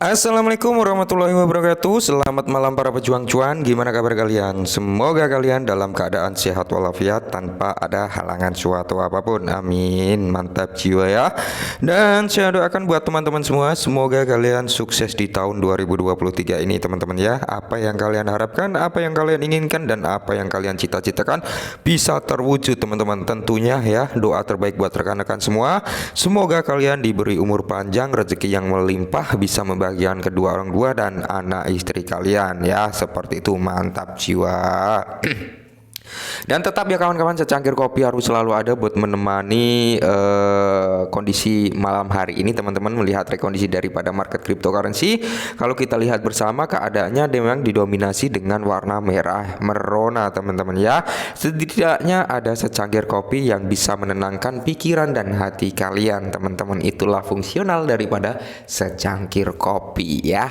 Assalamualaikum warahmatullahi wabarakatuh. Selamat malam para pejuang cuan. Gimana kabar kalian? Semoga kalian dalam keadaan sehat walafiat tanpa ada halangan suatu apapun. Amin. Mantap jiwa ya. Dan saya doakan buat teman-teman semua, semoga kalian sukses di tahun 2023 ini teman-teman ya. Apa yang kalian harapkan, apa yang kalian inginkan, dan apa yang kalian cita-citakan bisa terwujud teman-teman. Tentunya ya, doa terbaik buat rekan-rekan semua. Semoga kalian diberi umur panjang, rezeki yang melimpah, bisa membagikan kedua orang tua dan anak istri kalian ya, seperti itu. Mantap jiwa. Dan tetap ya kawan-kawan, secangkir kopi harus selalu ada buat menemani kondisi malam hari ini teman-teman, melihat rekondisi daripada market cryptocurrency. Kalau kita lihat bersama, keadaannya memang didominasi dengan warna merah merona teman-teman ya. Setidaknya ada secangkir kopi yang bisa menenangkan pikiran dan hati kalian teman-teman. Itulah fungsional daripada secangkir kopi ya.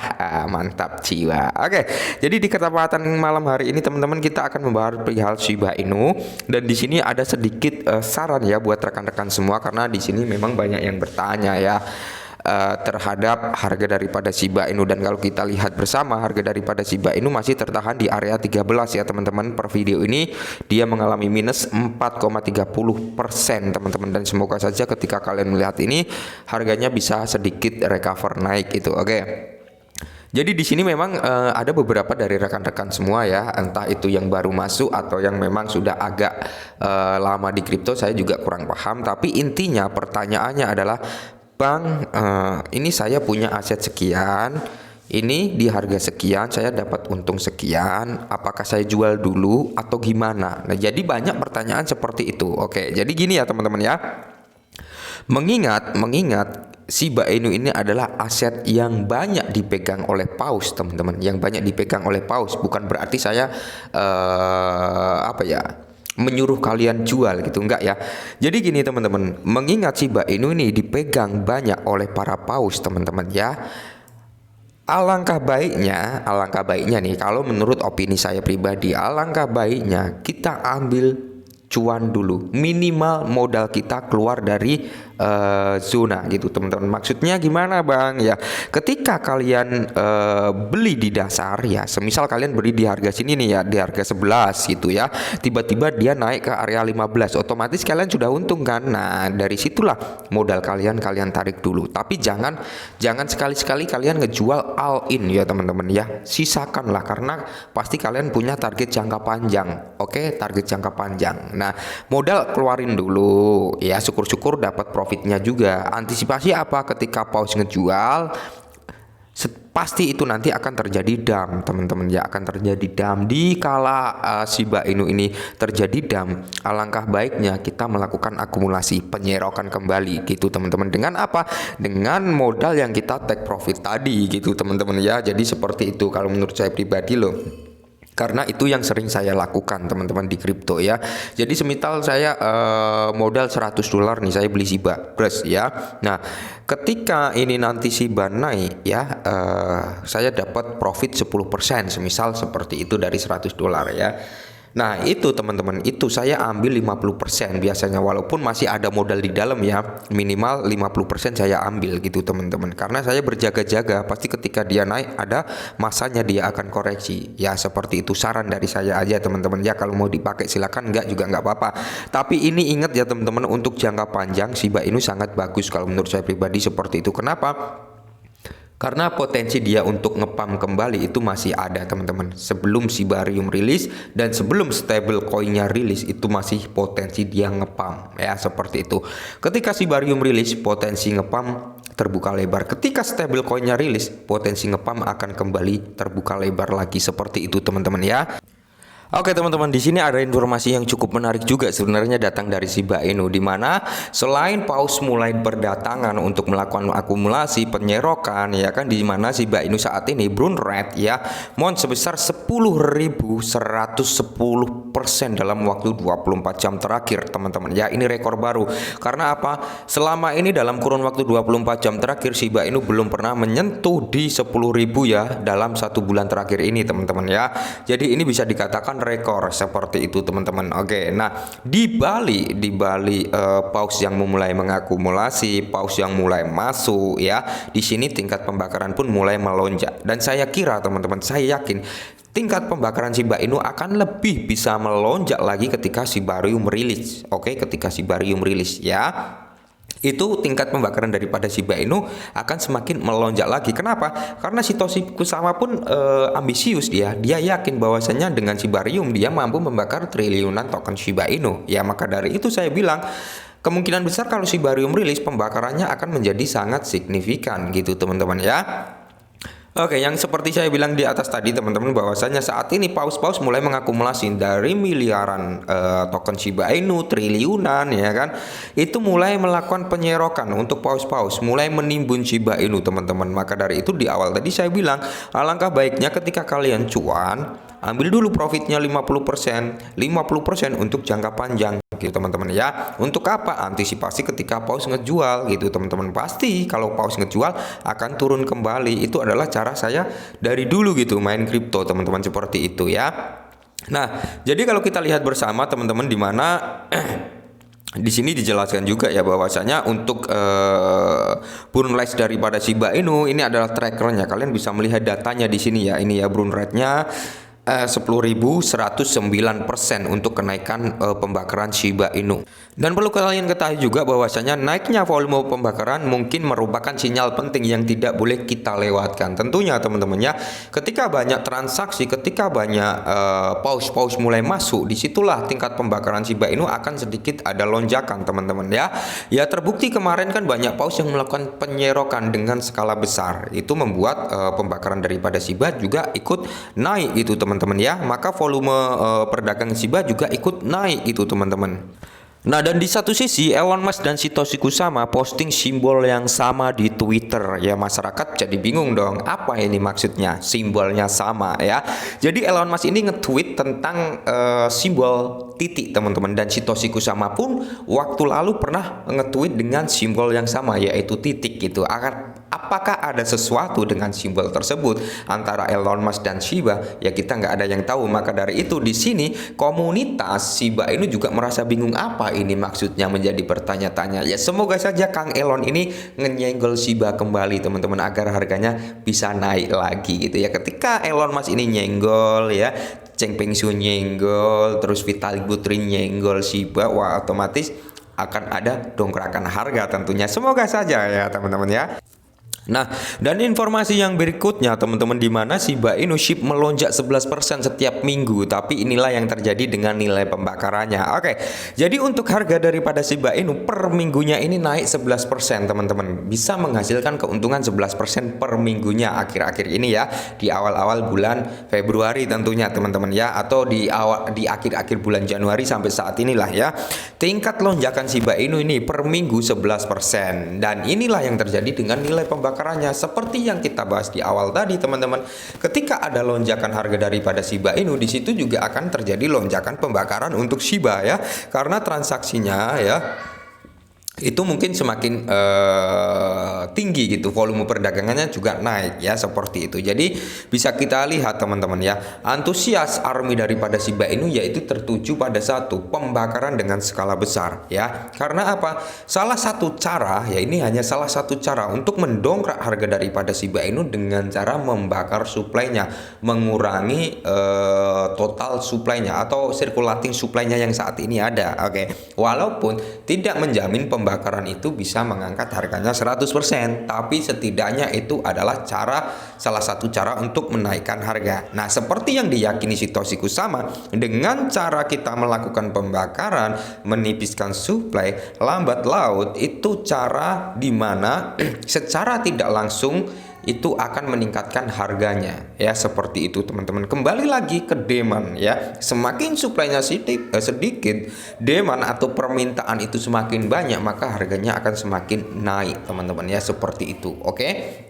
Mantap jiwa. Oke, jadi di kesempatan malam hari ini teman-teman, kita akan membahas perihal Shiba Inu, dan di sini ada sedikit saran ya buat rekan-rekan semua, karena di sini memang banyak yang bertanya ya terhadap harga daripada Shiba Inu. Dan kalau kita lihat bersama, harga daripada Shiba Inu masih tertahan di area 13 ya teman-teman. Per video ini dia mengalami minus 4,30% teman-teman, dan semoga saja ketika kalian melihat ini harganya bisa sedikit recover naik itu. Oke. Jadi di sini memang ada beberapa dari rekan-rekan semua ya, entah itu yang baru masuk atau yang memang sudah agak lama di kripto, saya juga kurang paham. Tapi intinya pertanyaannya adalah, Bang, ini saya punya aset sekian, ini di harga sekian, saya dapat untung sekian, apakah saya jual dulu atau gimana? Nah, jadi banyak pertanyaan seperti itu. Oke, jadi gini ya teman-teman ya. Mengingat Shiba Inu ini adalah aset yang banyak dipegang oleh paus teman-teman, yang banyak dipegang oleh paus. Bukan berarti saya menyuruh kalian jual gitu, enggak ya. Jadi gini teman-teman, mengingat Shiba Inu ini dipegang banyak oleh para paus teman-teman ya, alangkah baiknya nih, kalau menurut opini saya pribadi, alangkah baiknya kita ambil cuan dulu, minimal modal kita keluar dari zona gitu teman-teman. Maksudnya gimana Bang ya, ketika kalian beli di dasar ya, semisal kalian beli di harga sini nih ya, di harga 11 gitu ya, tiba-tiba dia naik ke area 15, otomatis kalian sudah untung kan. Nah, dari situlah modal kalian tarik dulu, tapi jangan sekali-sekali kalian ngejual all in ya teman-teman ya. Sisakanlah, karena pasti kalian punya target jangka panjang. Oke, target jangka panjang. Nah, modal keluarin dulu ya, syukur-syukur dapat profitnya juga. Antisipasi apa ketika paus ngejual? Pasti itu nanti akan terjadi dump teman-teman ya, akan terjadi dump. Di kala Shiba Inu ini terjadi dump, alangkah baiknya kita melakukan akumulasi, penyerokan kembali gitu teman-teman. Dengan apa? Dengan modal yang kita take profit tadi gitu teman-teman ya. Jadi seperti itu kalau menurut saya pribadi loh, karena itu yang sering saya lakukan teman-teman di kripto ya. Jadi semisal saya modal $100 nih, saya beli Shiba plus ya. Nah, ketika ini nanti Shiba naik ya, saya dapat profit 10%, semisal seperti itu dari $100 ya. Nah, itu teman-teman, itu saya ambil 50% biasanya, walaupun masih ada modal di dalam ya, minimal 50% saya ambil gitu teman-teman, karena saya berjaga-jaga, pasti ketika dia naik ada masanya dia akan koreksi ya. Seperti itu saran dari saya aja teman-teman ya, kalau mau dipakai silakan, enggak juga enggak apa-apa. Tapi ini ingat ya teman-teman, untuk jangka panjang Shiba Inu sangat bagus kalau menurut saya pribadi seperti itu. Kenapa? Karena potensi dia untuk ngepam kembali itu masih ada teman-teman. Sebelum Shibarium rilis dan sebelum stable coinnya rilis, itu masih potensi dia ngepam ya, seperti itu. Ketika Shibarium rilis, potensi ngepam terbuka lebar. Ketika stable coinnya rilis, potensi ngepam akan kembali terbuka lebar lagi, seperti itu teman-teman ya. Oke teman-teman, di sini ada informasi yang cukup menarik juga sebenarnya datang dari Shiba Inu, di mana selain paus mulai berdatangan untuk melakukan akumulasi penyerokan ya kan, di mana Shiba Inu saat ini burn rate ya mon sebesar 10.110% dalam waktu 24 jam terakhir teman-teman ya. Ini rekor baru. Karena apa? Selama ini dalam kurun waktu 24 jam terakhir Shiba Inu belum pernah menyentuh di 10.000 ya dalam 1 bulan terakhir ini teman-teman ya. Jadi ini bisa dikatakan rekor seperti itu teman-teman. Oke, nah di Bali paus yang mulai mengakumulasi, paus yang mulai masuk ya, di sini tingkat pembakaran pun mulai melonjak. Dan saya kira teman-teman, saya yakin tingkat pembakaran Shiba Inu akan lebih bisa melonjak lagi ketika Shibarium rilis. Oke, ketika Shibarium rilis ya, itu tingkat pembakaran daripada Shiba Inu akan semakin melonjak lagi. Kenapa? Karena Satoshi Kusama pun ambisius, dia yakin bahwasanya dengan Shibarium dia mampu membakar triliunan token Shiba Inu. Ya, maka dari itu saya bilang kemungkinan besar kalau Shibarium rilis, pembakarannya akan menjadi sangat signifikan gitu teman-teman ya. Oke, yang seperti saya bilang di atas tadi teman-teman, bahwasanya saat ini paus-paus mulai mengakumulasi dari miliaran token Shiba Inu, triliunan ya kan. Itu mulai melakukan penyerokan untuk paus-paus, mulai menimbun Shiba Inu teman-teman. Maka dari itu di awal tadi saya bilang, alangkah baiknya ketika kalian cuan, ambil dulu profitnya 50% untuk jangka panjang gitu teman-teman ya. Untuk apa? Antisipasi ketika paus ngejual gitu teman-teman. Pasti kalau paus ngejual akan turun kembali. Itu adalah cara saya dari dulu gitu main kripto teman-teman, seperti itu ya. Nah, jadi kalau kita lihat bersama teman-teman, di mana di sini dijelaskan juga ya bahwasanya untuk burn rate daripada Shiba Inu ini adalah trackernya. Kalian bisa melihat datanya di sini ya. Ini ya burn rate-nya 10.109% untuk kenaikan pembakaran Shiba Inu. Dan perlu kalian ketahui juga bahwasanya naiknya volume pembakaran mungkin merupakan sinyal penting yang tidak boleh kita lewatkan. Tentunya teman-teman ya, ketika banyak transaksi, ketika banyak paus-paus mulai masuk, disitulah tingkat pembakaran Shiba Inu akan sedikit ada lonjakan teman-teman ya. Ya terbukti kemarin kan banyak paus yang melakukan penyerokan dengan skala besar. Itu membuat pembakaran daripada Shiba juga ikut naik gitu teman-teman ya. Maka volume perdagangan Shiba juga ikut naik itu teman-teman. Nah, dan di satu sisi Elon Musk dan Satoshi Kusama posting simbol yang sama di Twitter. Ya, masyarakat jadi bingung dong, apa ini maksudnya simbolnya sama ya. Jadi Elon Musk ini nge-tweet tentang simbol titik teman-teman, dan Satoshi Kusama pun waktu lalu pernah nge-tweet dengan simbol yang sama yaitu titik gitu. Apakah ada sesuatu dengan simbol tersebut antara Elon Musk dan Shiba? Ya kita nggak ada yang tahu. Maka dari itu di sini komunitas Shiba ini juga merasa bingung, apa ini maksudnya, menjadi bertanya-tanya. Ya semoga saja Kang Elon ini nyenggol Shiba kembali teman-teman, agar harganya bisa naik lagi gitu ya. Ketika Elon Musk ini nyenggol ya, Cheng Peng Su nyenggol, terus Vitalik Buterin nyenggol Shiba, wah otomatis akan ada dongkrakan harga tentunya. Semoga saja ya teman-teman ya. Nah, dan informasi yang berikutnya teman-teman, di mana Shiba Inu SHIB melonjak 11% setiap minggu, tapi inilah yang terjadi dengan nilai pembakarannya. Oke, jadi untuk harga daripada Shiba Inu per minggunya ini naik 11% teman-teman, bisa menghasilkan keuntungan 11% per minggunya akhir-akhir ini ya, di awal-awal bulan Februari tentunya teman-teman ya, atau di akhir-akhir bulan Januari sampai saat inilah ya. Tingkat lonjakan Shiba Inu ini per minggu 11%, dan inilah yang terjadi dengan nilai pembakarannya. Seperti yang kita bahas di awal tadi teman-teman, ketika ada lonjakan harga daripada Shiba Inu, di situ juga akan terjadi lonjakan pembakaran untuk Shiba ya, karena transaksinya ya itu mungkin semakin tinggi gitu, volume perdagangannya juga naik ya, seperti itu. Jadi bisa kita lihat teman-teman ya, antusias army daripada Shiba Inu yaitu tertuju pada satu, pembakaran dengan skala besar ya. Karena apa? Salah satu cara ya, ini hanya salah satu cara untuk mendongkrak harga daripada Shiba Inu dengan cara membakar suplainya, mengurangi total suplainya atau circulating supply-nya yang saat ini ada. Oke, walaupun tidak menjamin pembakaran itu bisa mengangkat harganya 100%, tapi setidaknya itu adalah salah satu cara untuk menaikkan harga. Nah, seperti yang diyakini Satoshi Kusama, dengan cara kita melakukan pembakaran, menipiskan suplai lambat laut, itu cara dimana secara tidak langsung itu akan meningkatkan harganya ya, seperti itu teman-teman. Kembali lagi ke demand ya, semakin suplainya sedikit, demand atau permintaan itu semakin banyak, maka harganya akan semakin naik teman-teman ya, seperti itu. Oke.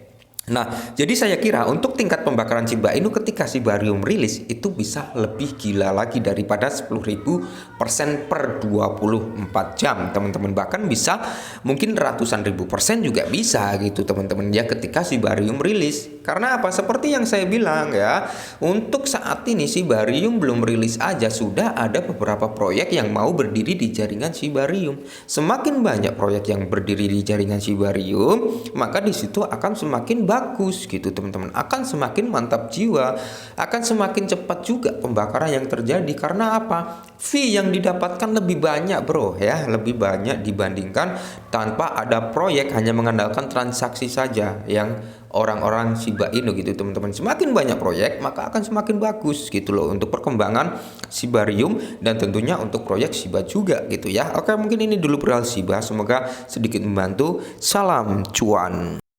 Nah, jadi saya kira untuk tingkat pembakaran Shiba Inu ketika Shibarium rilis itu bisa lebih gila lagi daripada 10.000% per 24 jam teman-teman. Bahkan bisa mungkin ratusan ribu persen juga bisa gitu teman-teman ya, ketika Shibarium rilis. Karena apa? Seperti yang saya bilang ya, untuk saat ini Sibarium belum rilis aja sudah ada beberapa proyek yang mau berdiri di jaringan Sibarium. Semakin banyak proyek yang berdiri di jaringan Sibarium, maka di situ akan semakin bagus gitu teman-teman. Akan semakin mantap jiwa, akan semakin cepat juga pembakaran yang terjadi. Karena apa? Fee yang didapatkan lebih banyak bro ya, lebih banyak dibandingkan tanpa ada proyek, hanya mengandalkan transaksi saja yang orang-orang Shiba Inu gitu teman-teman. Semakin banyak proyek maka akan semakin bagus gitu loh untuk perkembangan Shibarium dan tentunya untuk proyek Shiba juga gitu ya. Oke, mungkin ini dulu perihal Shiba, semoga sedikit membantu. Salam cuan.